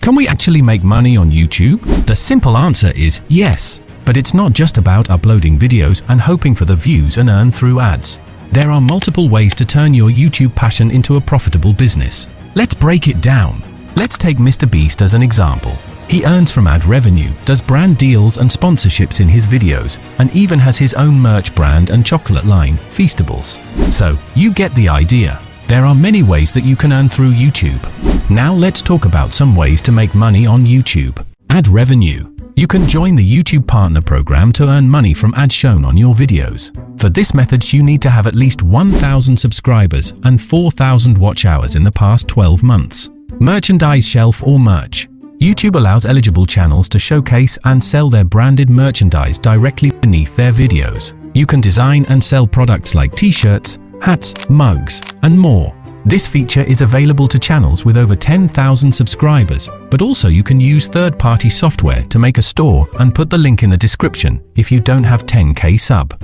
Can we actually make money on YouTube? The simple answer is yes, but it's not just about uploading videos and hoping for the views and earn through ads. There are multiple ways to turn your YouTube passion into a profitable business. Let's break it down. Let's take Mr. Beast as an example. He earns from ad revenue, does brand deals and sponsorships in his videos, and even has his own merch brand and chocolate line, Feastables. So, you get the idea. There are many ways that you can earn through YouTube. Now let's talk about some ways to make money on YouTube. Ad revenue. You can join the YouTube Partner Program to earn money from ads shown on your videos. For this method, you need to have at least 1,000 subscribers and 4,000 watch hours in the past 12 months. Merchandise shelf or merch. YouTube allows eligible channels to showcase and sell their branded merchandise directly beneath their videos. You can design and sell products like t-shirts, hats, mugs, and more. This feature is available to channels with over 10,000 subscribers, but also you can use third-party software to make a store and put the link in the description if you don't have 10K sub.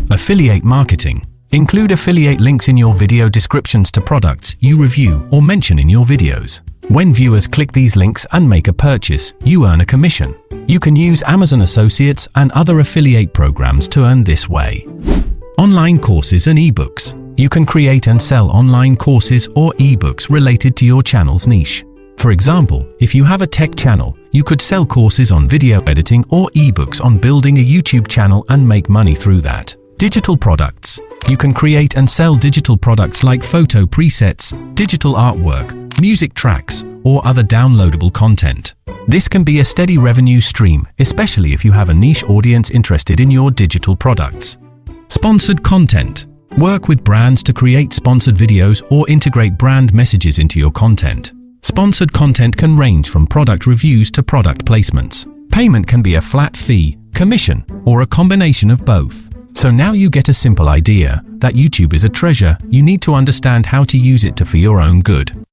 Affiliate marketing. Include affiliate links in your video descriptions to products you review or mention in your videos. When viewers click these links and make a purchase, you earn a commission. You can use Amazon Associates and other affiliate programs to earn this way. Online courses and ebooks. You can create and sell online courses or ebooks related to your channel's niche. For example, if you have a tech channel, you could sell courses on video editing or ebooks on building a YouTube channel and make money through that. Digital products. You can create and sell digital products like photo presets, digital artwork, music tracks, or other downloadable content. This can be a steady revenue stream, especially if you have a niche audience interested in your digital products. Sponsored content. Work with brands to create sponsored videos or integrate brand messages into your content. Sponsored content can range from product reviews to product placements. Payment can be a flat fee, commission, or a combination of both. So now you get a simple idea that YouTube is a treasure. You need to understand how to use it for your own good.